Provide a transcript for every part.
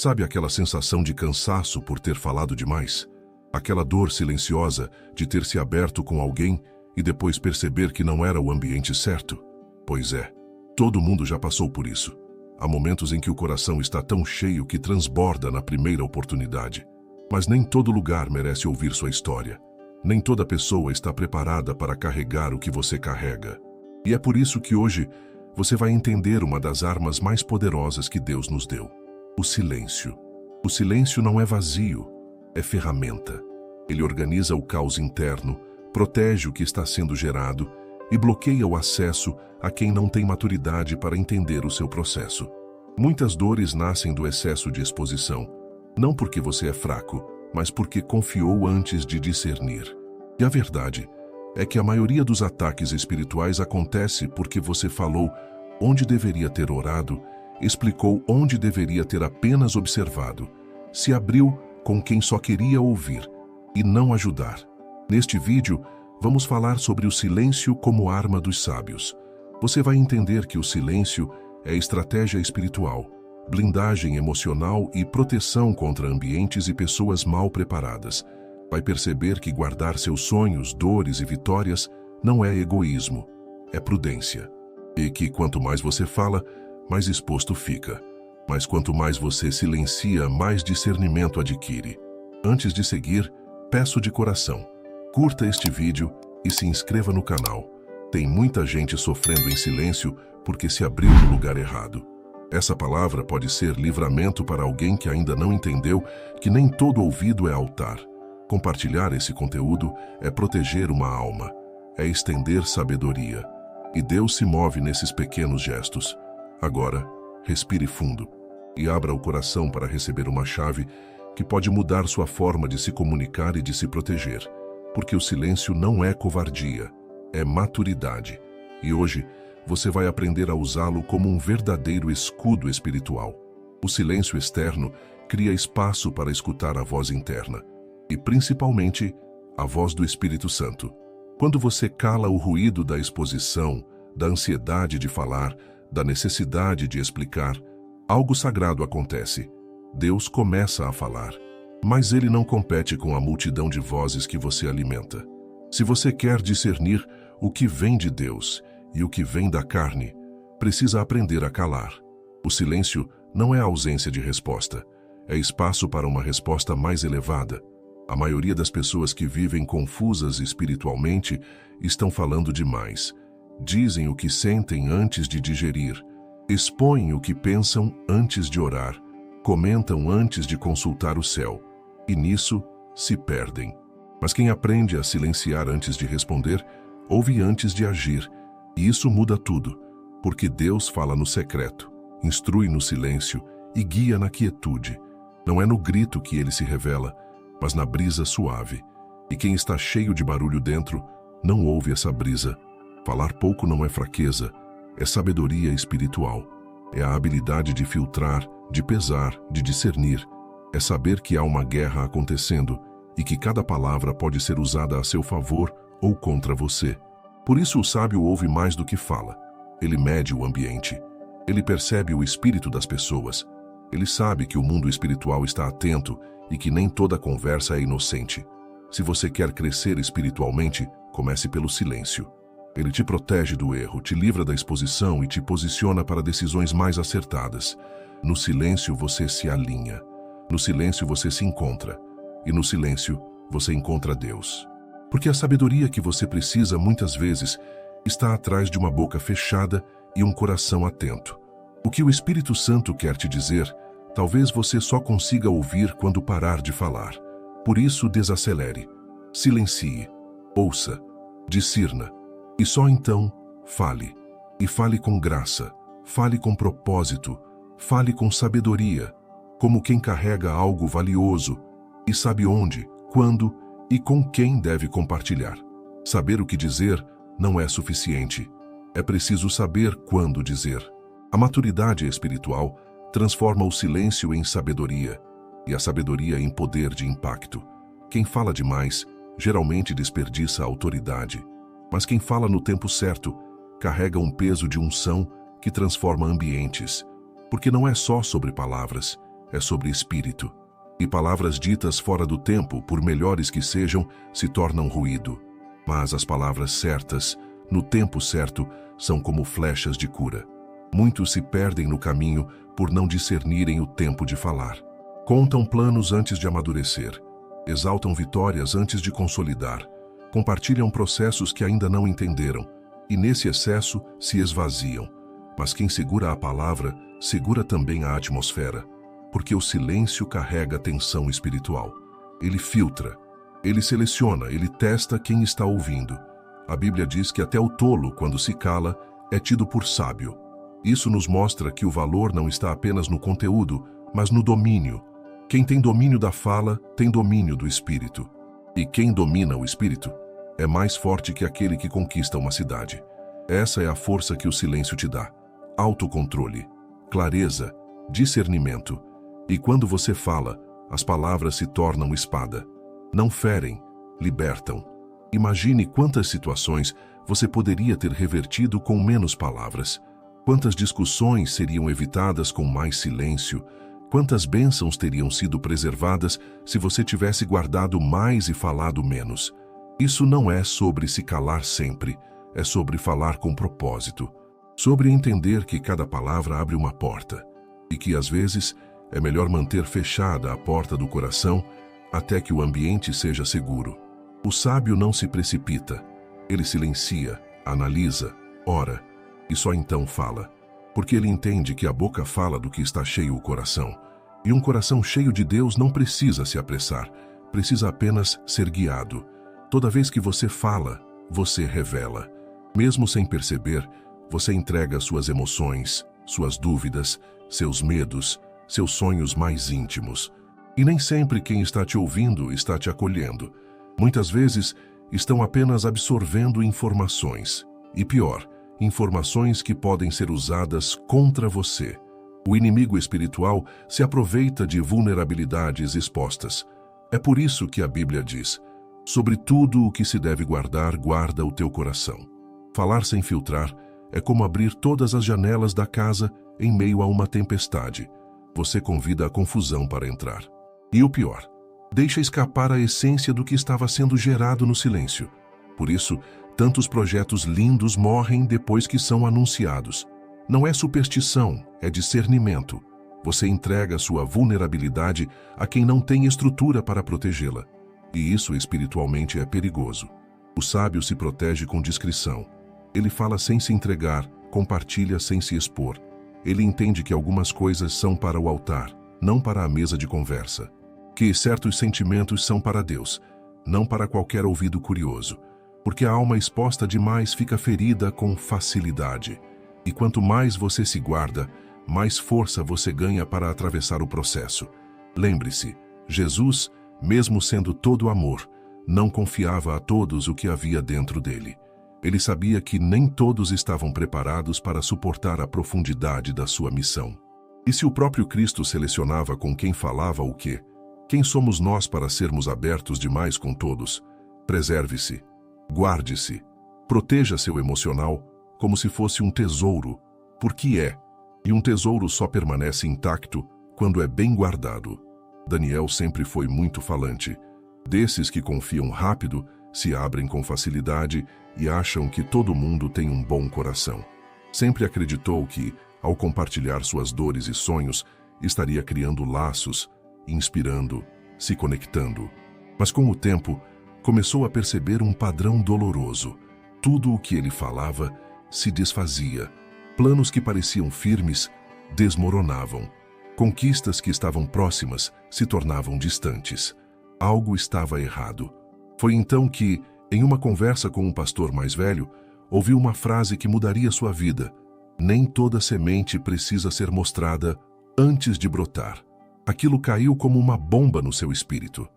Sabe aquela sensação de cansaço por ter falado demais? Aquela dor silenciosa de ter se aberto com alguém e depois perceber que não era o ambiente certo? Pois é, todo mundo já passou por isso. Há momentos em que o coração está tão cheio que transborda na primeira oportunidade. Mas nem todo lugar merece ouvir sua história. Nem toda pessoa está preparada para carregar o que você carrega. E é por isso que hoje você vai entender uma das armas mais poderosas que Deus nos deu: o silêncio. O silêncio não é vazio, é ferramenta. Ele organiza o caos interno, protege o que está sendo gerado e bloqueia o acesso a quem não tem maturidade para entender o seu processo. Muitas dores nascem do excesso de exposição, não porque você é fraco, mas porque confiou antes de discernir. E a verdade é que a maioria dos ataques espirituais acontece porque você falou onde deveria ter orado, explicou onde deveria ter apenas observado, se abriu com quem só queria ouvir e não ajudar. Neste vídeo, vamos falar sobre o silêncio como arma dos sábios. Você vai entender que o silêncio é estratégia espiritual, blindagem emocional e proteção contra ambientes e pessoas mal preparadas. Vai perceber que guardar seus sonhos, dores e vitórias não é egoísmo, é prudência. E que quanto mais você fala, mais exposto fica. Mas quanto mais você silencia, mais discernimento adquire. Antes de seguir, peço de coração, curta este vídeo e se inscreva no canal. Tem muita gente sofrendo em silêncio porque se abriu no lugar errado. Essa palavra pode ser livramento para alguém que ainda não entendeu que nem todo ouvido é altar. Compartilhar esse conteúdo é proteger uma alma, é estender sabedoria. E Deus se move nesses pequenos gestos. Agora, respire fundo e abra o coração para receber uma chave que pode mudar sua forma de se comunicar e de se proteger. Porque o silêncio não é covardia, é maturidade. E hoje, você vai aprender a usá-lo como um verdadeiro escudo espiritual. O silêncio externo cria espaço para escutar a voz interna. E principalmente, a voz do Espírito Santo. Quando você cala o ruído da exposição, da ansiedade de falar, da necessidade de explicar, algo sagrado acontece. Deus começa a falar. Mas ele não compete com a multidão de vozes que você alimenta. Se você quer discernir o que vem de Deus e o que vem da carne, precisa aprender a calar. O silêncio não é ausência de resposta, é espaço para uma resposta mais elevada. A maioria das pessoas que vivem confusas espiritualmente estão falando demais. Dizem o que sentem antes de digerir, expõem o que pensam antes de orar, comentam antes de consultar o céu, e nisso se perdem. Mas quem aprende a silenciar antes de responder, ouve antes de agir, e isso muda tudo, porque Deus fala no secreto, instrui no silêncio e guia na quietude. Não é no grito que ele se revela, mas na brisa suave. E quem está cheio de barulho dentro, não ouve essa brisa. Falar pouco não é fraqueza, é sabedoria espiritual. É a habilidade de filtrar, de pesar, de discernir. É saber que há uma guerra acontecendo e que cada palavra pode ser usada a seu favor ou contra você. Por isso o sábio ouve mais do que fala. Ele mede o ambiente. Ele percebe o espírito das pessoas. Ele sabe que o mundo espiritual está atento e que nem toda conversa é inocente. Se você quer crescer espiritualmente, comece pelo silêncio. Ele te protege do erro, te livra da exposição e te posiciona para decisões mais acertadas. No silêncio você se alinha. No silêncio você se encontra. E no silêncio você encontra Deus. Porque a sabedoria que você precisa muitas vezes está atrás de uma boca fechada e um coração atento. O que o Espírito Santo quer te dizer, talvez você só consiga ouvir quando parar de falar. Por isso, desacelere, silencie, ouça, discirna, e só então fale. E fale com graça, fale com propósito, fale com sabedoria, como quem carrega algo valioso e sabe onde, quando e com quem deve compartilhar. Saber o que dizer não é suficiente. É preciso saber quando dizer. A maturidade espiritual transforma o silêncio em sabedoria, e a sabedoria em poder de impacto. Quem fala demais geralmente desperdiça a autoridade, mas quem fala no tempo certo carrega um peso de unção que transforma ambientes, porque não é só sobre palavras, é sobre espírito. E palavras ditas fora do tempo, por melhores que sejam, se tornam ruído. Mas as palavras certas, no tempo certo, são como flechas de cura. Muitos se perdem no caminho por não discernirem o tempo de falar. Contam planos antes de amadurecer. Exaltam vitórias antes de consolidar. Compartilham processos que ainda não entenderam. E nesse excesso se esvaziam. Mas quem segura a palavra, segura também a atmosfera. Porque o silêncio carrega tensão espiritual. Ele filtra, ele seleciona, ele testa quem está ouvindo. A Bíblia diz que até o tolo, quando se cala, é tido por sábio. Isso nos mostra que o valor não está apenas no conteúdo, mas no domínio. Quem tem domínio da fala, tem domínio do espírito. E quem domina o espírito é mais forte que aquele que conquista uma cidade. Essa é a força que o silêncio te dá. Autocontrole, clareza, discernimento. E quando você fala, as palavras se tornam espada. Não ferem, libertam. Imagine quantas situações você poderia ter revertido com menos palavras. Quantas discussões seriam evitadas com mais silêncio. Quantas bênçãos teriam sido preservadas se você tivesse guardado mais e falado menos. Isso não é sobre se calar sempre, é sobre falar com propósito. Sobre entender que cada palavra abre uma porta. E que, às vezes, é melhor manter fechada a porta do coração até que o ambiente seja seguro. O sábio não se precipita. Ele silencia, analisa, ora e só então fala. Porque ele entende que a boca fala do que está cheio o coração. E um coração cheio de Deus não precisa se apressar, precisa apenas ser guiado. Toda vez que você fala, você revela. Mesmo sem perceber, você entrega suas emoções, suas dúvidas, seus medos, seus sonhos mais íntimos. E nem sempre quem está te ouvindo está te acolhendo. Muitas vezes estão apenas absorvendo informações. E pior, informações que podem ser usadas contra você. O inimigo espiritual se aproveita de vulnerabilidades expostas. É por isso que a Bíblia diz: sobre tudo o que se deve guardar, guarda o teu coração. Falar sem filtrar é como abrir todas as janelas da casa em meio a uma tempestade. Você convida a confusão para entrar. E o pior, deixa escapar a essência do que estava sendo gerado no silêncio. Por isso, tantos projetos lindos morrem depois que são anunciados. Não é superstição, é discernimento. Você entrega sua vulnerabilidade a quem não tem estrutura para protegê-la. E isso espiritualmente é perigoso. O sábio se protege com discrição. Ele fala sem se entregar, compartilha sem se expor. Ele entende que algumas coisas são para o altar, não para a mesa de conversa. Que certos sentimentos são para Deus, não para qualquer ouvido curioso. Porque a alma exposta demais fica ferida com facilidade. E quanto mais você se guarda, mais força você ganha para atravessar o processo. Lembre-se, Jesus, mesmo sendo todo amor, não confiava a todos o que havia dentro dele. Ele sabia que nem todos estavam preparados para suportar a profundidade da sua missão. E se o próprio Cristo selecionava com quem falava o quê? Quem somos nós para sermos abertos demais com todos? Preserve-se, guarde-se, proteja seu emocional como se fosse um tesouro, porque é. E um tesouro só permanece intacto quando é bem guardado. Daniel sempre foi muito falante. Desses que confiam rápido, se abrem com facilidade e acham que todo mundo tem um bom coração. Sempre acreditou que, ao compartilhar suas dores e sonhos, estaria criando laços, inspirando, se conectando. Mas com o tempo, começou a perceber um padrão doloroso. Tudo o que ele falava se desfazia. Planos que pareciam firmes desmoronavam. Conquistas que estavam próximas se tornavam distantes. Algo estava errado. Foi então que, em uma conversa com um pastor mais velho, ouviu uma frase que mudaria sua vida. Nem toda semente precisa ser mostrada antes de brotar. Aquilo caiu como uma bomba no seu espírito.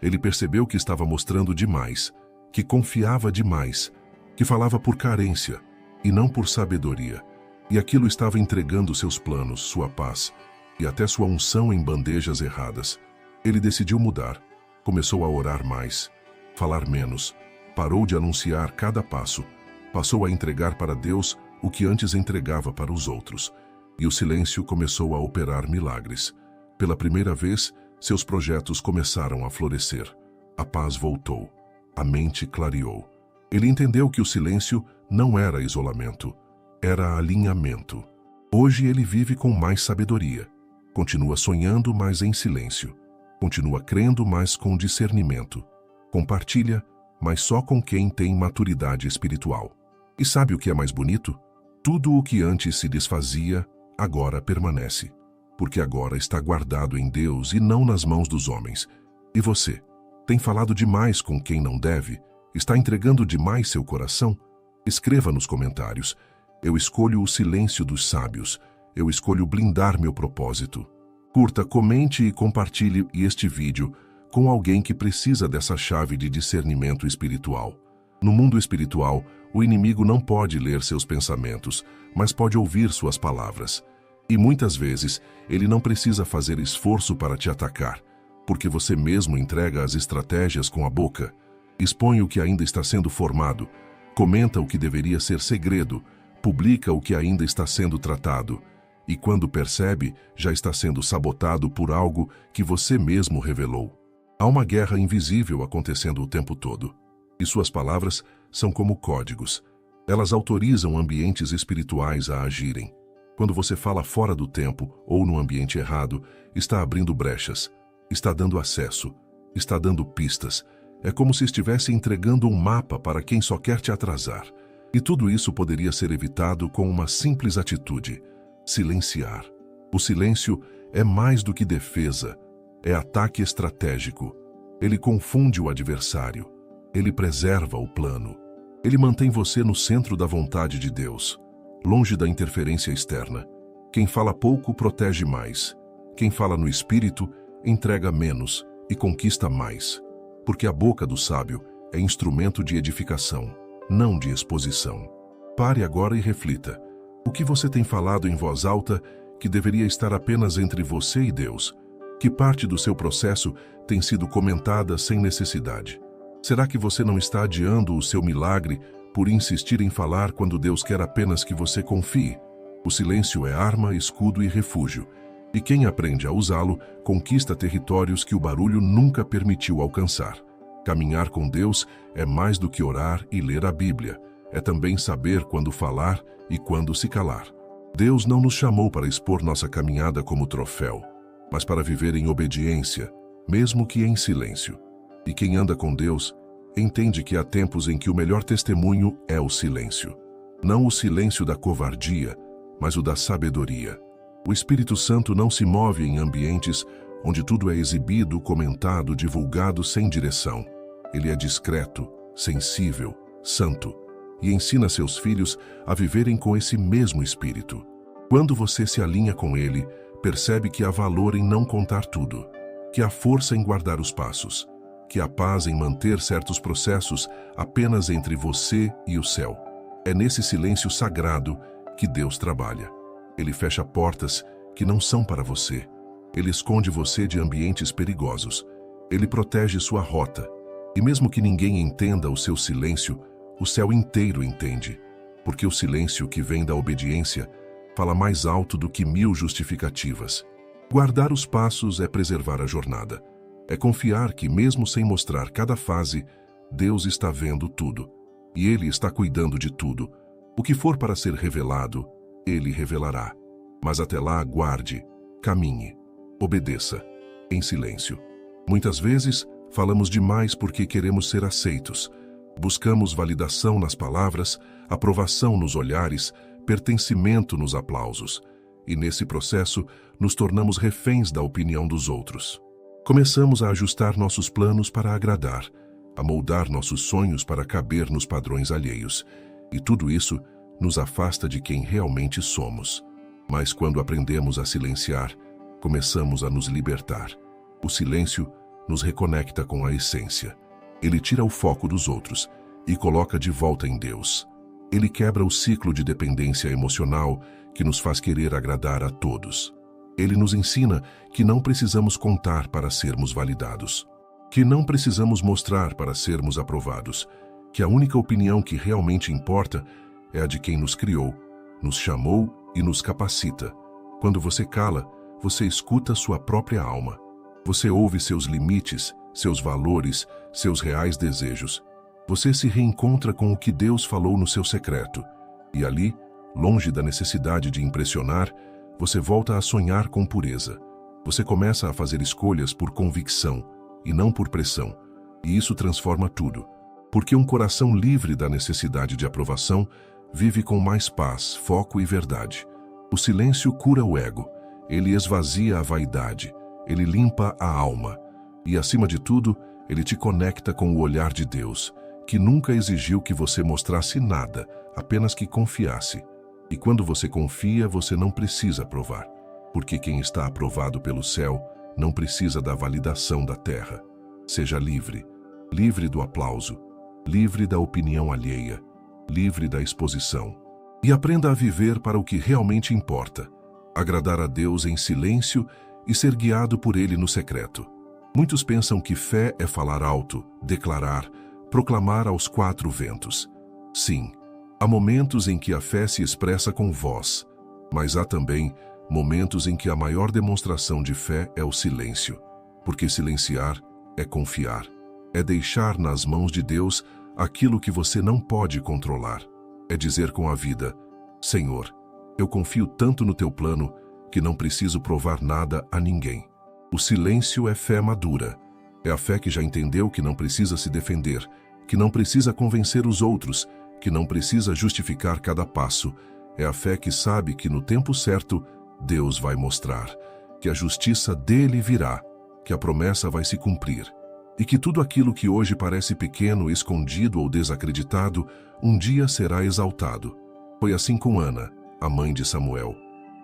Ele percebeu que estava mostrando demais, que confiava demais, que falava por carência e não por sabedoria. E aquilo estava entregando seus planos, sua paz e até sua unção em bandejas erradas. Ele decidiu mudar. Começou a orar mais, falar menos, parou de anunciar cada passo, passou a entregar para Deus o que antes entregava para os outros. E o silêncio começou a operar milagres. Pela primeira vez, seus projetos começaram a florescer. A paz voltou. A mente clareou. Ele entendeu que o silêncio não era isolamento, era alinhamento. Hoje ele vive com mais sabedoria. Continua sonhando, mas em silêncio. Continua crendo, mas com discernimento. Compartilha, mas só com quem tem maturidade espiritual. E sabe o que é mais bonito? Tudo o que antes se desfazia, agora permanece. Porque agora está guardado em Deus e não nas mãos dos homens. E você? Tem falado demais com quem não deve? Está entregando demais seu coração? Escreva nos comentários. Eu escolho o silêncio dos sábios. Eu escolho blindar meu propósito. Curta, comente e compartilhe este vídeo com alguém que precisa dessa chave de discernimento espiritual. No mundo espiritual, o inimigo não pode ler seus pensamentos, mas pode ouvir suas palavras. E muitas vezes, ele não precisa fazer esforço para te atacar, porque você mesmo entrega as estratégias com a boca. Expõe o que ainda está sendo formado, comenta o que deveria ser segredo, publica o que ainda está sendo tratado, e quando percebe, já está sendo sabotado por algo que você mesmo revelou. Há uma guerra invisível acontecendo o tempo todo, e suas palavras são como códigos. Elas autorizam ambientes espirituais a agirem. Quando você fala fora do tempo ou no ambiente errado, está abrindo brechas, está dando acesso, está dando pistas. É como se estivesse entregando um mapa para quem só quer te atrasar. E tudo isso poderia ser evitado com uma simples atitude: silenciar. O silêncio é mais do que defesa, é ataque estratégico. Ele confunde o adversário, ele preserva o plano. Ele mantém você no centro da vontade de Deus, longe da interferência externa. Quem fala pouco protege mais. Quem fala no espírito entrega menos e conquista mais. Porque a boca do sábio é instrumento de edificação, não de exposição. Pare agora e reflita. O que você tem falado em voz alta que deveria estar apenas entre você e Deus? Que parte do seu processo tem sido comentada sem necessidade? Será que você não está adiando o seu milagre por insistir em falar quando Deus quer apenas que você confie? O silêncio é arma, escudo e refúgio. E quem aprende a usá-lo, conquista territórios que o barulho nunca permitiu alcançar. Caminhar com Deus é mais do que orar e ler a Bíblia. É também saber quando falar e quando se calar. Deus não nos chamou para expor nossa caminhada como troféu, mas para viver em obediência, mesmo que em silêncio. E quem anda com Deus, entende que há tempos em que o melhor testemunho é o silêncio. Não o silêncio da covardia, mas o da sabedoria. O Espírito Santo não se move em ambientes onde tudo é exibido, comentado, divulgado sem direção. Ele é discreto, sensível, santo, e ensina seus filhos a viverem com esse mesmo Espírito. Quando você se alinha com ele, percebe que há valor em não contar tudo, que há força em guardar os passos, que há paz em manter certos processos apenas entre você e o céu. É nesse silêncio sagrado que Deus trabalha. Ele fecha portas que não são para você. Ele esconde você de ambientes perigosos. Ele protege sua rota. E mesmo que ninguém entenda o seu silêncio, o céu inteiro entende. Porque o silêncio que vem da obediência fala mais alto do que 1000 justificativas. Guardar os passos é preservar a jornada. É confiar que, mesmo sem mostrar cada fase, Deus está vendo tudo. E Ele está cuidando de tudo. O que for para ser revelado, Ele revelará. Mas até lá, guarde, caminhe, obedeça, em silêncio. Muitas vezes, falamos demais porque queremos ser aceitos. Buscamos validação nas palavras, aprovação nos olhares, pertencimento nos aplausos. E nesse processo, nos tornamos reféns da opinião dos outros. Começamos a ajustar nossos planos para agradar, a moldar nossos sonhos para caber nos padrões alheios. E tudo isso nos afasta de quem realmente somos. Mas quando aprendemos a silenciar, começamos a nos libertar. O silêncio nos reconecta com a essência. Ele tira o foco dos outros e coloca de volta em Deus. Ele quebra o ciclo de dependência emocional que nos faz querer agradar a todos. Ele nos ensina que não precisamos contar para sermos validados, que não precisamos mostrar para sermos aprovados, que a única opinião que realmente importa é a de quem nos criou, nos chamou e nos capacita. Quando você cala, você escuta sua própria alma. Você ouve seus limites, seus valores, seus reais desejos. Você se reencontra com o que Deus falou no seu secreto. E ali, longe da necessidade de impressionar, você volta a sonhar com pureza. Você começa a fazer escolhas por convicção e não por pressão. E isso transforma tudo. Porque um coração livre da necessidade de aprovação vive com mais paz, foco e verdade. O silêncio cura o ego. Ele esvazia a vaidade. Ele limpa a alma. E, acima de tudo, ele te conecta com o olhar de Deus, que nunca exigiu que você mostrasse nada, apenas que confiasse. E quando você confia, você não precisa provar, porque quem está aprovado pelo céu não precisa da validação da terra. Seja livre, livre do aplauso, livre da opinião alheia, livre da exposição. E aprenda a viver para o que realmente importa, agradar a Deus em silêncio e ser guiado por Ele no secreto. Muitos pensam que fé é falar alto, declarar, proclamar aos quatro ventos. Sim, há momentos em que a fé se expressa com voz, mas há também momentos em que a maior demonstração de fé é o silêncio, porque silenciar é confiar, é deixar nas mãos de Deus aquilo que você não pode controlar. É dizer com a vida: Senhor, eu confio tanto no teu plano que não preciso provar nada a ninguém. O silêncio é fé madura. É a fé que já entendeu que não precisa se defender, que não precisa convencer os outros, que não precisa justificar cada passo. É a fé que sabe que no tempo certo Deus vai mostrar, que a justiça dele virá, que a promessa vai se cumprir, e que tudo aquilo que hoje parece pequeno, escondido ou desacreditado, um dia será exaltado. Foi assim com Ana, a mãe de Samuel.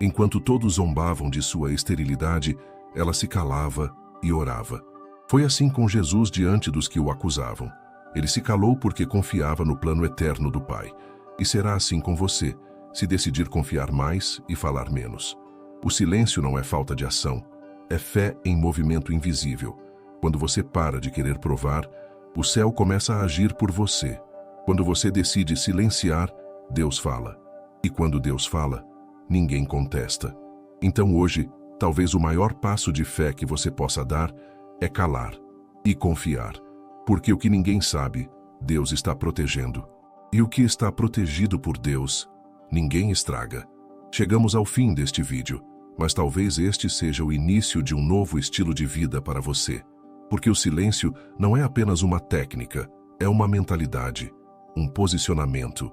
Enquanto todos zombavam de sua esterilidade, ela se calava e orava. Foi assim com Jesus diante dos que o acusavam. Ele se calou porque confiava no plano eterno do Pai. E será assim com você, se decidir confiar mais e falar menos. O silêncio não é falta de ação, é fé em movimento invisível. Quando você para de querer provar, o céu começa a agir por você. Quando você decide silenciar, Deus fala. E quando Deus fala, ninguém contesta. Então hoje, talvez o maior passo de fé que você possa dar é calar e confiar. Porque o que ninguém sabe, Deus está protegendo. E o que está protegido por Deus, ninguém estraga. Chegamos ao fim deste vídeo, mas talvez este seja o início de um novo estilo de vida para você. Porque o silêncio não é apenas uma técnica, é uma mentalidade, um posicionamento,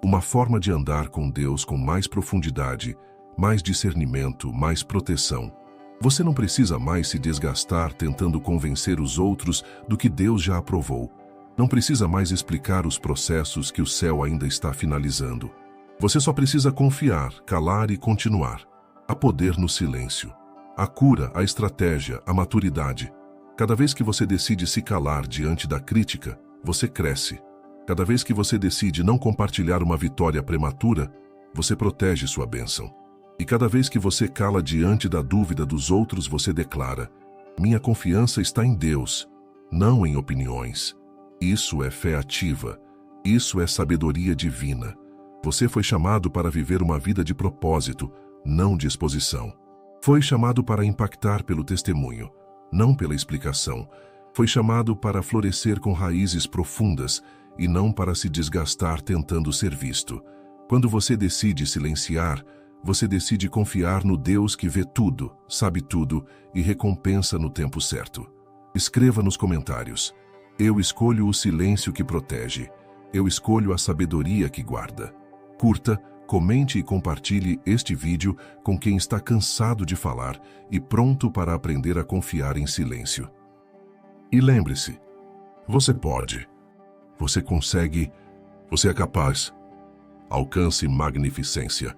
uma forma de andar com Deus com mais profundidade, mais discernimento, mais proteção. Você não precisa mais se desgastar tentando convencer os outros do que Deus já aprovou. Não precisa mais explicar os processos que o céu ainda está finalizando. Você só precisa confiar, calar e continuar. Há poder no silêncio. A cura, a estratégia, a maturidade. Cada vez que você decide se calar diante da crítica, você cresce. Cada vez que você decide não compartilhar uma vitória prematura, você protege sua bênção. E cada vez que você cala diante da dúvida dos outros, você declara: minha confiança está em Deus, não em opiniões. Isso é fé ativa. Isso é sabedoria divina. Você foi chamado para viver uma vida de propósito, não de exposição. Foi chamado para impactar pelo testemunho, não pela explicação. Foi chamado para florescer com raízes profundas e não para se desgastar tentando ser visto. Quando você decide silenciar, você decide confiar no Deus que vê tudo, sabe tudo e recompensa no tempo certo. Escreva nos comentários: eu escolho o silêncio que protege. Eu escolho a sabedoria que guarda. Curta, comente e compartilhe este vídeo com quem está cansado de falar e pronto para aprender a confiar em silêncio. E lembre-se, você pode, você consegue, você é capaz. Alcance magnificência.